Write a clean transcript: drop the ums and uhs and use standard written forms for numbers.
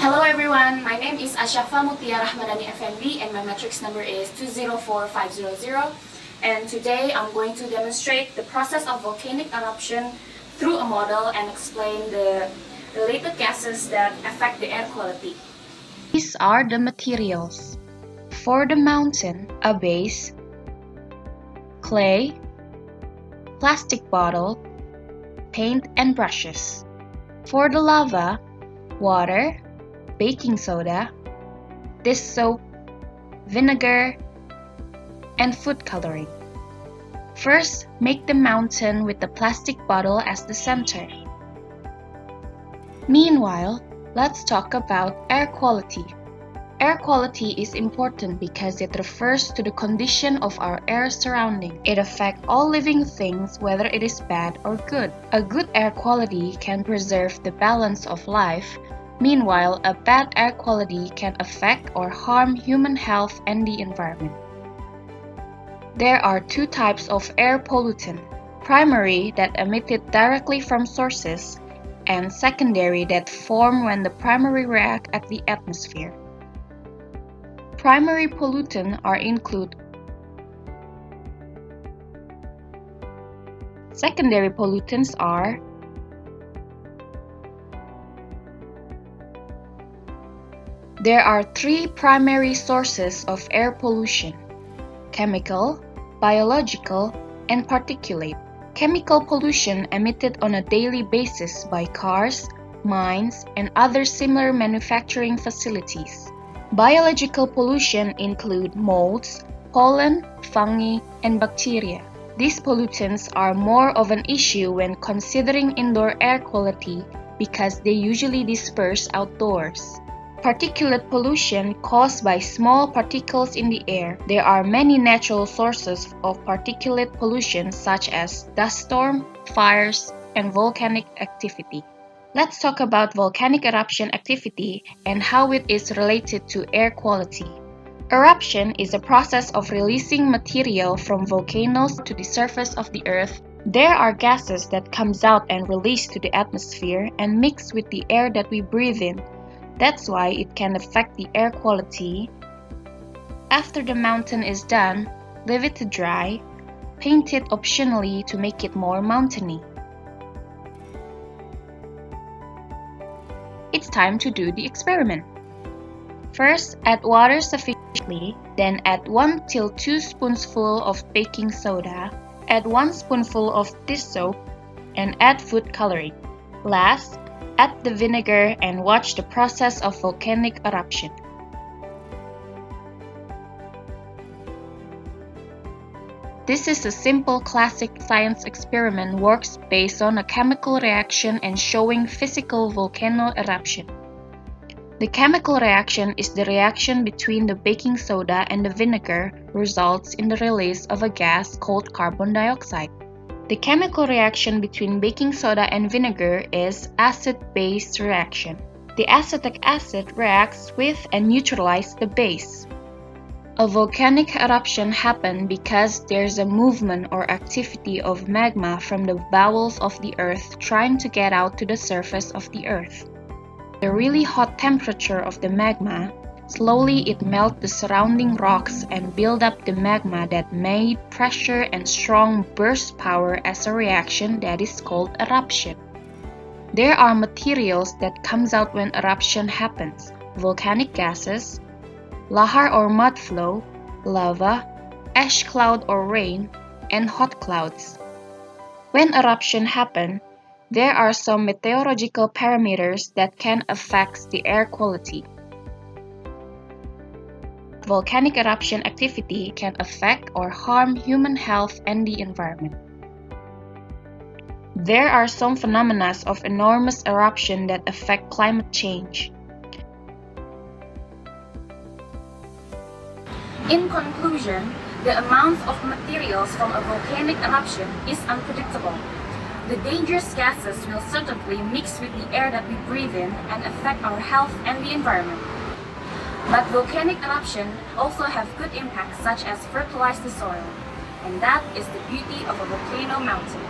Hello everyone, my name is Asyafa Mutia Rahmadani Effendi and my matrix number is 204500, and today I'm going to demonstrate the process of volcanic eruption through a model and explain the related gases that affect the air quality. These are the materials. For the mountain, a base, clay, plastic bottle, paint and brushes. For the lava, water, baking soda, dish soap, vinegar, and food coloring. First, make the mountain with the plastic bottle as the center. Meanwhile, let's talk about air quality. Air quality is important because it refers to the condition of our air surrounding. It affects all living things, whether it is bad or good. A good air quality can preserve the balance of life. Meanwhile, a bad air quality can affect or harm human health and the environment. There are two types of air pollutant: primary, that emitted directly from sources, and secondary, that form when the primary react at the atmosphere. Primary pollutants include secondary pollutants are There are three primary sources of air pollution: chemical, biological, and particulate. Chemical pollution emitted on a daily basis by cars, mines, and other similar manufacturing facilities. Biological pollution include molds, pollen, fungi, and bacteria. These pollutants are more of an issue when considering indoor air quality because they usually disperse outdoors. Particulate pollution caused by small particles in the air. There are many natural sources of particulate pollution such as dust storm, fires, and volcanic activity. Let's talk about volcanic eruption activity and how it is related to air quality. Eruption is a process of releasing material from volcanoes to the surface of the earth. There are gases that comes out and released to the atmosphere and mix with the air that we breathe in. That's why it can affect the air quality. After the mountain is done, leave it to dry, paint it optionally to make it more mountainy. It's time to do the experiment. First, add water sufficiently, then add 1 till 2 spoonfuls of baking soda, add 1 spoonful of dish soap, and add food coloring. Last, add the vinegar and watch the process of volcanic eruption. This is a simple classic science experiment works based on a chemical reaction and showing physical volcano eruption. The chemical reaction is the reaction between the baking soda and the vinegar results in the release of a gas called carbon dioxide. The chemical reaction between baking soda and vinegar is acid-base reaction. The acetic acid reacts with and neutralizes the base. A volcanic eruption happens because there's a movement or activity of magma from the bowels of the earth trying to get out to the surface of the earth. The really hot temperature of the magma, slowly it melts the surrounding rocks and build up the magma that made pressure and strong burst power as a reaction that is called eruption. There are materials that comes out when eruption happens: volcanic gases, lahar or mud flow, lava, ash cloud or rain, and hot clouds. When eruption happens, there are some meteorological parameters that can affect the air quality. Volcanic eruption activity can affect or harm human health and the environment. There are some phenomena of enormous eruption that affect climate change. In conclusion, the amount of materials from a volcanic eruption is unpredictable. The dangerous gases will certainly mix with the air that we breathe in and affect our health and the environment. But volcanic eruption also have good impacts such as fertilize the soil, and that is the beauty of a volcano mountain.